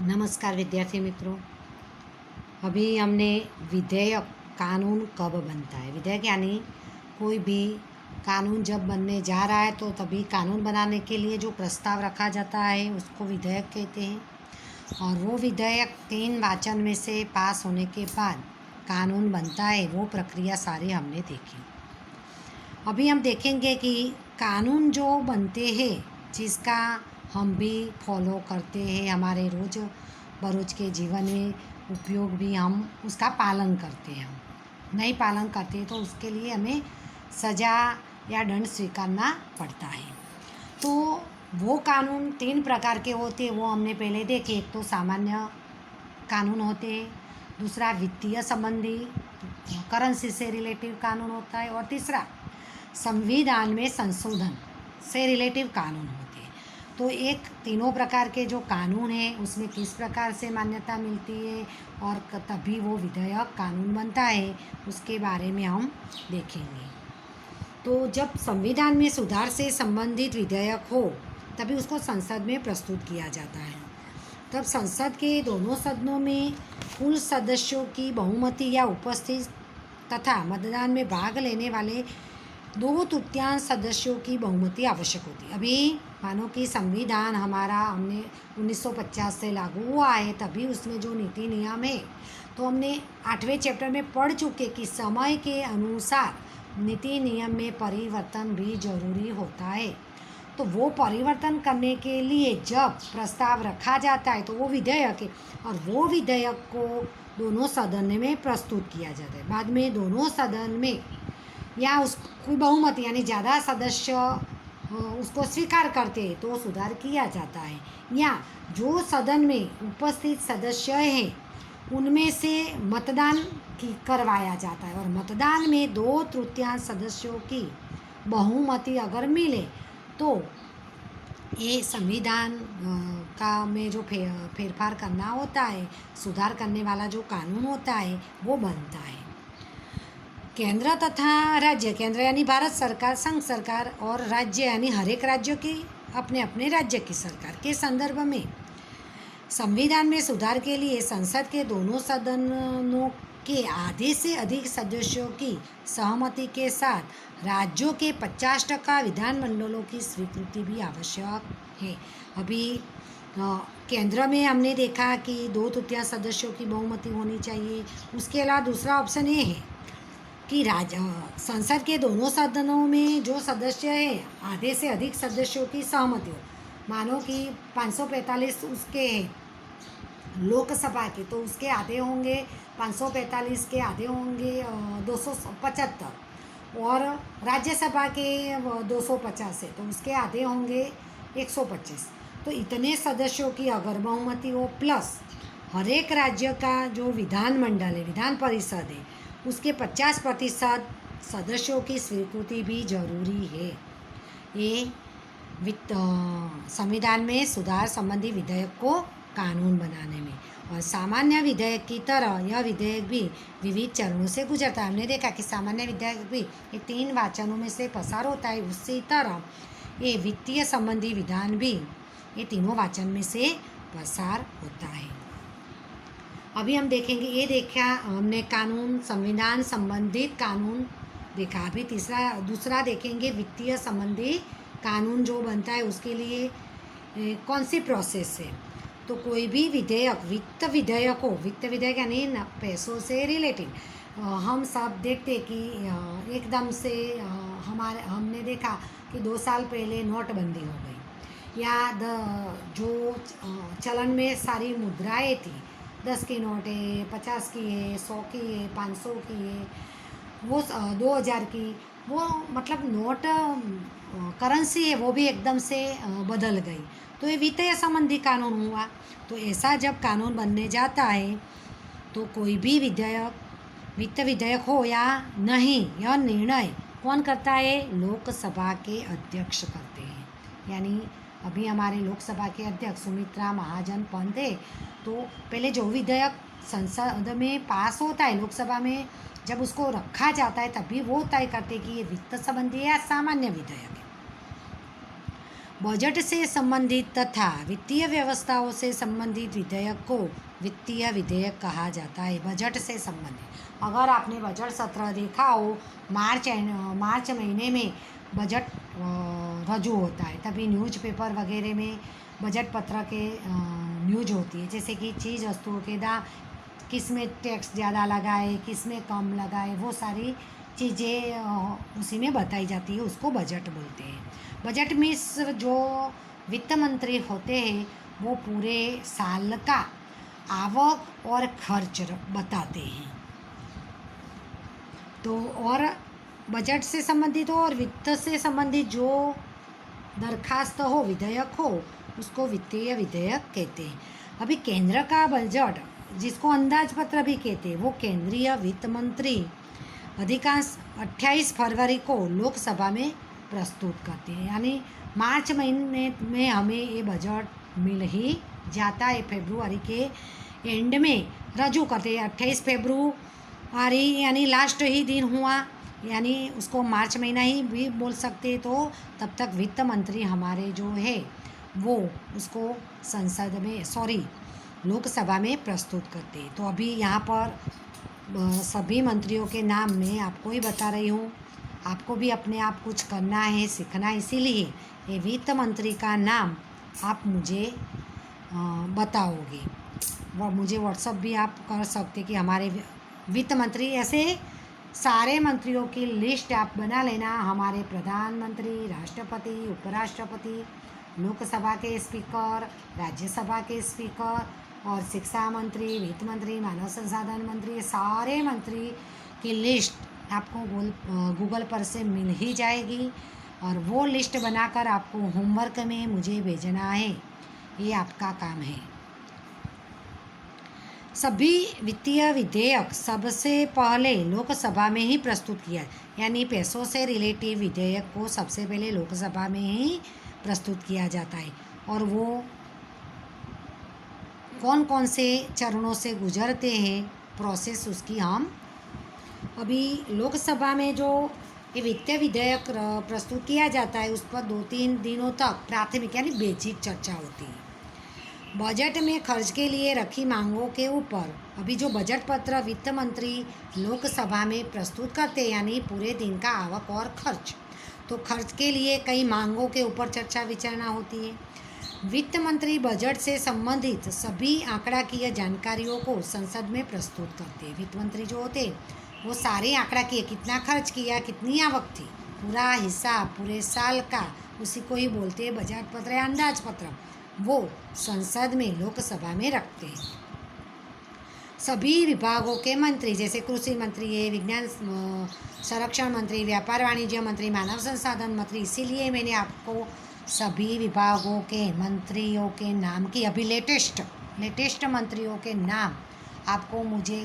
नमस्कार विद्यार्थी मित्रों। अभी हमने विधेयक कानून कब बनता है, विधेयक यानी कोई भी कानून जब बनने जा रहा है तो तभी कानून बनाने के लिए जो प्रस्ताव रखा जाता है उसको विधेयक कहते हैं। और वो विधेयक 3 वाचन में से पास होने के बाद कानून बनता है। वो प्रक्रिया सारी हमने देखी। अभी हम देखेंगे कि कानून जो बनते हैं जिसका हम भी फॉलो करते हैं, हमारे रोज़ बरोज के जीवन में उपयोग भी हम उसका पालन करते हैं। हम नहीं पालन करते तो उसके लिए हमें सज़ा या दंड स्वीकारना पड़ता है। तो वो कानून 3 प्रकार के होते हैं, वो हमने पहले देखे। एक तो सामान्य कानून होते हैं, दूसरा वित्तीय संबंधी करेंसी से रिलेटिव कानून होता है, और तीसरा संविधान में संशोधन से रिलेटिव कानून होते हैं। तो एक तीनों प्रकार के जो कानून हैं उसमें किस प्रकार से मान्यता मिलती है और तभी वो विधेयक कानून बनता है, उसके बारे में हम देखेंगे। तो जब संविधान में सुधार से संबंधित विधेयक हो तभी उसको संसद में प्रस्तुत किया जाता है। तब संसद के दोनों सदनों में कुल सदस्यों की बहुमति या उपस्थित तथा मतदान में भाग लेने वाले 2/3 सदस्यों की बहुमति आवश्यक होती है। अभी मानो कि संविधान हमारा हमने 1950 से लागू हुआ है, तभी उसमें जो नीति नियम है तो हमने 8वें चैप्टर में पढ़ चुके कि समय के अनुसार नीति नियम में परिवर्तन भी जरूरी होता है। तो वो परिवर्तन करने के लिए जब प्रस्ताव रखा जाता है तो वो विधेयक है, और वो विधेयक को दोनों सदन में प्रस्तुत किया जाता है। बाद में दोनों सदन में या उसकी बहुमति यानी ज़्यादा सदस्य उसको स्वीकार करते हैं तो सुधार किया जाता है, या जो सदन में उपस्थित सदस्य हैं उनमें से मतदान करवाया जाता है, और मतदान में 2/3 सदस्यों की बहुमति अगर मिले तो ये संविधान का में जो फेरफार करना होता है, सुधार करने वाला जो कानून होता है वो बनता है। केंद्र तथा राज्य, केंद्र यानी भारत सरकार, संघ सरकार, और राज्य यानी हर एक राज्य की अपने अपने राज्य की सरकार के संदर्भ में संविधान में सुधार के लिए संसद के दोनों सदनों के आधे से अधिक सदस्यों की सहमति के साथ राज्यों के 50% विधानमंडलों की स्वीकृति भी आवश्यक है। अभी केंद्र में हमने देखा कि 2/3 सदस्यों की बहुमति होनी चाहिए। उसके अलावा दूसरा ऑप्शन ये है कि संसद के दोनों सदनों में जो सदस्य है आधे से अधिक सदस्यों की सहमति हो। मानो कि 545 उसके लोकसभा के, तो उसके आधे होंगे 545 के आधे होंगे 275, और राज्यसभा के 250 है तो उसके आधे होंगे 125। तो इतने सदस्यों की अगर बहुमति हो, प्लस हर एक राज्य का जो विधानमंडल है, विधान परिषद है, उसके 50% सदस्यों की स्वीकृति भी जरूरी है। ये संविधान में सुधार संबंधी विधेयक को कानून बनाने में। और सामान्य विधेयक की तरह यह विधेयक भी विविध चरणों से गुजरता है। हमने देखा कि सामान्य विधेयक भी ये 3 वाचनों में से पसार होता है, उसी तरह ये वित्तीय संबंधी विधान भी ये तीनों वाचन में से पसार होता है। अभी हम देखेंगे, ये देखा हमने कानून, संविधान संबंधित कानून देखा। अभी दूसरा देखेंगे वित्तीय संबंधी कानून जो बनता है उसके लिए कौन सी प्रोसेस है। तो कोई भी विधेयक वित्त विधेयक हो, वित्त विधेयक यानी पैसों से रिलेटेड, हम सब देखते कि एकदम से हमने देखा कि 2 साल पहले नोटबंदी हो गई, या जो चलन में सारी मुद्राएं थी, 10 की नोट है, 50 की है, 100 की है, 500 की है, वो 2000 की, वो मतलब नोट करेंसी है वो भी एकदम से बदल गई। तो ये वित्तीय संबंधी कानून हुआ। तो ऐसा जब कानून बनने जाता है तो कोई भी विधेयक, वित्त विधेयक हो या नहीं, यह निर्णय कौन करता है? लोकसभा के अध्यक्ष करते हैं। यानी अभी हमारे लोकसभा के अध्यक्ष सुमित्रा महाजन पंत है। तो पहले जो विधेयक संसद में पास होता है, लोकसभा में जब उसको रखा जाता है तभी वो तय करते कि ये वित्त संबंधी या सामान्य विधेयक है। बजट से संबंधित तथा वित्तीय व्यवस्थाओं से संबंधित विधेयक को वित्तीय विधेयक कहा जाता है। बजट से संबंधित, अगर आपने बजट सत्र देखा हो, मार्च महीने में बजट रजू होता है, तभी न्यूज़पेपर वगैरह में बजट पत्र के न्यूज होती है, जैसे कि चीज़ वस्तुओं के दाम, किस में टैक्स ज़्यादा लगाए, किस में कम लगाए, वो सारी चीज़ें उसी में बताई जाती है, उसको बजट बोलते हैं। बजट में जो वित्त मंत्री होते हैं वो पूरे साल का आवक और खर्च बताते हैं। तो और बजट से संबंधित हो और वित्त से संबंधित जो दरखास्त हो, विधेयक हो, उसको वित्तीय विधेयक कहते हैं। अभी केंद्र का बजट, जिसको अंदाजपत्र भी कहते हैं, वो केंद्रीय वित्त मंत्री अधिकांश 28 फरवरी को लोकसभा में प्रस्तुत करते हैं। यानी मार्च महीने में हमें ये बजट मिल ही जाता है, फरवरी के एंड में रजू करते हैं। 28 फरवरी यानी लास्ट ही दिन हुआ, यानी उसको मार्च महीना ही भी बोल सकते। तो तब तक वित्त मंत्री हमारे जो है वो उसको संसद में लोकसभा में प्रस्तुत करते हैं। तो अभी यहाँ पर सभी मंत्रियों के नाम मैं आपको ही बता रही हूँ। आपको भी अपने आप कुछ करना है, सीखना है, इसीलिए ये वित्त मंत्री का नाम आप मुझे बताओगे। मुझे व्हाट्सअप भी आप कर सकते कि हमारे वित्त मंत्री, ऐसे सारे मंत्रियों की लिस्ट आप बना लेना। हमारे प्रधानमंत्री, राष्ट्रपति, उपराष्ट्रपति, लोकसभा के स्पीकर, राज्यसभा के स्पीकर और शिक्षा मंत्री, वित्त मंत्री, मानव संसाधन मंत्री, सारे मंत्री की लिस्ट आपको गूगल पर से मिल ही जाएगी। और वो लिस्ट बनाकर आपको होमवर्क में मुझे भेजना है, ये आपका काम है। सभी वित्तीय विधेयक सबसे पहले लोकसभा में ही प्रस्तुत किया, यानी पैसों से रिलेटिव विधेयक को सबसे पहले लोकसभा में ही प्रस्तुत किया जाता है। और वो कौन कौन से चरणों से गुजरते हैं, प्रोसेस उसकी हम अभी लोकसभा में जो ये वित्तीय विधेयक प्रस्तुत किया जाता है, उस पर 2-3 दिनों तक प्राथमिक यानी बेसिक चर्चा होती है। बजट में खर्च के लिए रखी मांगों के ऊपर अभी जो बजट पत्र वित्त मंत्री लोकसभा में प्रस्तुत करते हैं, यानी पूरे दिन का आवक और खर्च, तो खर्च के लिए कई मांगों के ऊपर चर्चा विचारणा होती है। वित्त मंत्री बजट से संबंधित सभी आंकड़ाकीय जानकारियों को संसद में प्रस्तुत करते हैं। वित्त मंत्री जो होते हैं वो सारे आंकड़ा किए, कितना खर्च किया, कितनी आवक थी, पूरा हिसाब पूरे साल का, उसी को ही बोलते हैं बजट पत्र या अंदाज पत्र, वो संसद में लोकसभा में रखते हैं। सभी विभागों के मंत्री, जैसे कृषि मंत्री है, विज्ञान संरक्षण मंत्री, व्यापार वाणिज्य मंत्री, मानव संसाधन मंत्री, इसीलिए मैंने आपको सभी विभागों के मंत्रियों के नाम की, अभी लेटेस्ट मंत्रियों के नाम आपको मुझे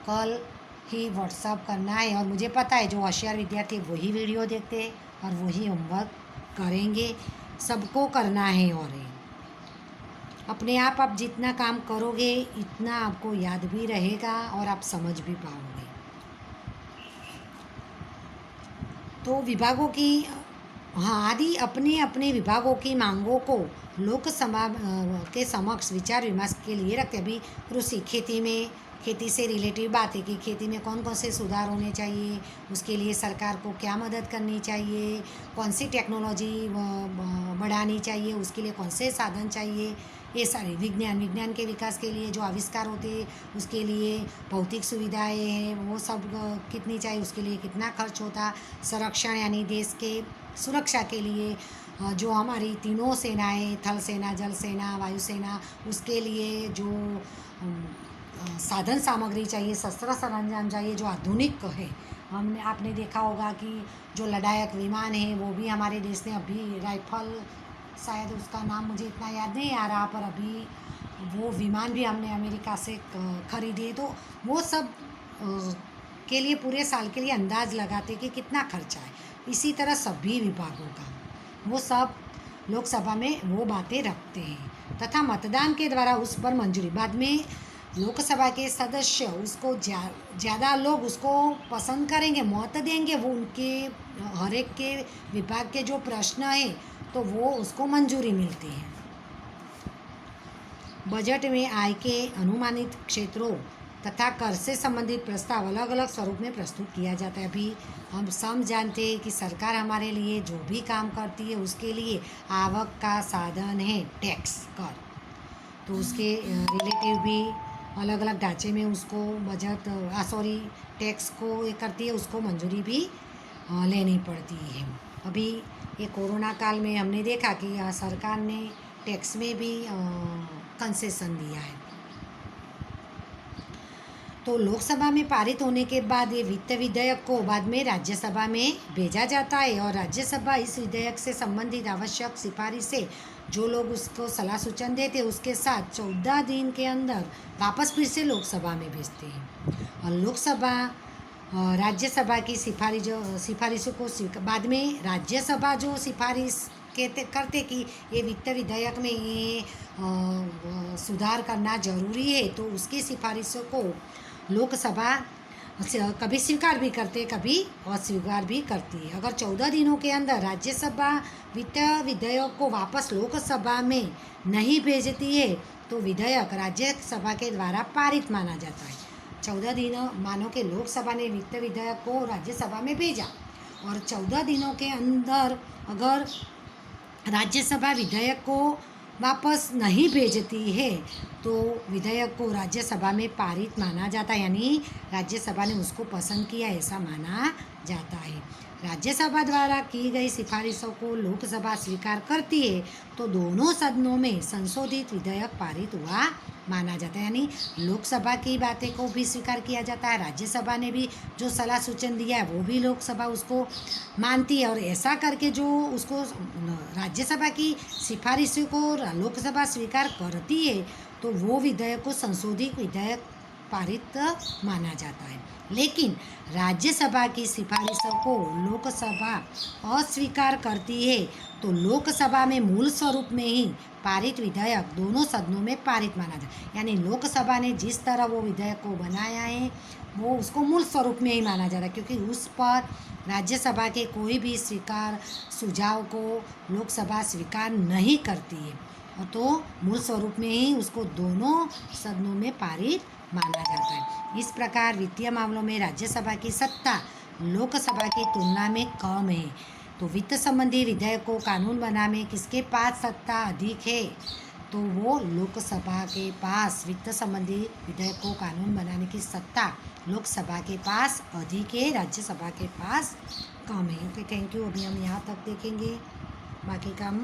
कल ही व्हाट्सअप करना है। और मुझे पता है जो होशियार विद्यार्थी वही वीडियो देखते हैं और वही होमवर्क करेंगे, सबको करना है। और अपने आप जितना काम करोगे इतना आपको याद भी रहेगा और आप समझ भी पाओगे। तो विभागों की आदि अपने अपने विभागों की मांगों को लोकसभा के समक्ष विचार विमर्श के लिए रखते। अभी कृषि, खेती से रिलेटिव बात है कि खेती में कौन कौन से सुधार होने चाहिए, उसके लिए सरकार को क्या मदद करनी चाहिए, कौन सी टेक्नोलॉजी बढ़ानी चाहिए, उसके लिए कौन से साधन चाहिए, ये सारे विज्ञान के विकास के लिए जो आविष्कार होते हैं उसके लिए भौतिक सुविधाएं हैं, वो सब कितनी चाहिए, उसके लिए कितना खर्च होता, संरक्षण यानी देश के सुरक्षा के लिए जो हमारी तीनों सेनाएं, थल सेना, जल सेना, वायु सेना, उसके लिए जो साधन सामग्री चाहिए, शस्त्र सरंजाम चाहिए जो आधुनिक है। आपने देखा होगा कि जो लड़ायक विमान है वो भी हमारे देश ने, अभी राइफल, शायद उसका नाम मुझे इतना याद नहीं आ रहा, पर अभी वो विमान भी हमने अमेरिका से खरीदे। तो वो सब के लिए पूरे साल के लिए अंदाज लगाते कि कितना खर्चा है। इसी तरह सभी विभागों का वो सब लोकसभा में वो बातें रखते हैं तथा मतदान के द्वारा उस पर मंजूरी, बाद में लोकसभा के सदस्य उसको ज़्यादा लोग उसको पसंद करेंगे, मत देंगे, वो उनके हर एक के विभाग के जो प्रश्न हैं तो वो उसको मंजूरी मिलती है। बजट में आय के अनुमानित क्षेत्रों तथा कर से संबंधित प्रस्ताव अलग अलग स्वरूप में प्रस्तुत किया जाता है। अभी हम सब जानते हैं कि सरकार हमारे लिए जो भी काम करती है उसके लिए आवक का साधन है टैक्स, कर। तो उसके रिलेटिव भी अलग अलग ढांचे में उसको बजट टैक्स को ये करती है, उसको मंजूरी भी लेनी पड़ती है। अभी ये कोरोना काल में हमने देखा कि सरकार ने टैक्स में भी कंसेशन दिया है। तो लोकसभा में पारित होने के बाद ये वित्त विधेयक को बाद में राज्यसभा में भेजा जाता है और राज्यसभा इस विधेयक से संबंधित आवश्यक सिफारिशें जो लोग उसको सलाह सूचन देते उसके साथ 14 दिन के अंदर वापस फिर से लोकसभा में भेजते हैं। और लोकसभा राज्यसभा की सिफारिशों को बाद में राज्यसभा जो सिफारिश करते कि ये वित्त विधेयक में ये सुधार करना जरूरी है, तो उसकी सिफारिशों को लोकसभा कभी स्वीकार भी करते, कभी अस्वीकार भी करती है। अगर 14 दिनों के अंदर राज्यसभा वित्त विधेयक को वापस लोकसभा में नहीं भेजती है तो विधेयक राज्यसभा के द्वारा पारित माना जाता है। 14 दिन मानो कि लोकसभा ने वित्त विधेयक को राज्यसभा में भेजा और 14 दिनों के अंदर अगर राज्यसभा विधेयक को वापस नहीं भेजती है तो विधेयक को राज्यसभा में पारित माना जाता है, यानी राज्यसभा ने उसको पसंद किया ऐसा माना जाता है। राज्यसभा द्वारा की गई सिफारिशों को लोकसभा स्वीकार करती है तो दोनों सदनों में संशोधित विधेयक पारित हुआ माना जाता है, यानी लोकसभा की बातें को भी स्वीकार किया जाता है, राज्यसभा ने भी जो सलाह सूचन दिया है वो भी लोकसभा उसको मानती है और ऐसा करके जो उसको राज्यसभा की सिफारिशों को लोकसभा स्वीकार करती है तो वो विधेयक को संशोधित विधेयक पारित माना जाता है। लेकिन राज्यसभा की सिफारिशों को लोकसभा अस्वीकार करती है तो लोकसभा में मूल स्वरूप में ही पारित विधेयक दोनों सदनों में पारित माना जाता है, यानी लोकसभा ने जिस तरह वो विधेयक को बनाया है वो उसको मूल स्वरूप में ही माना जाता है, क्योंकि उस पर राज्यसभा के कोई भी सुझाव को लोकसभा स्वीकार नहीं करती है और तो मूल स्वरूप में ही उसको दोनों सदनों में पारित माना जाता है। इस प्रकार वित्तीय मामलों में राज्यसभा की सत्ता लोकसभा की तुलना में कम है। तो वित्त संबंधी विधेयक को कानून बनाने में किसके पास सत्ता अधिक है, तो वो लोकसभा के पास वित्त संबंधी विधेयक को कानून बनाने की सत्ता लोकसभा के पास अधिक है, राज्यसभा के पास कम है। Okay, thank you. अभी हम यहाँ तक देखेंगे, बाकी काम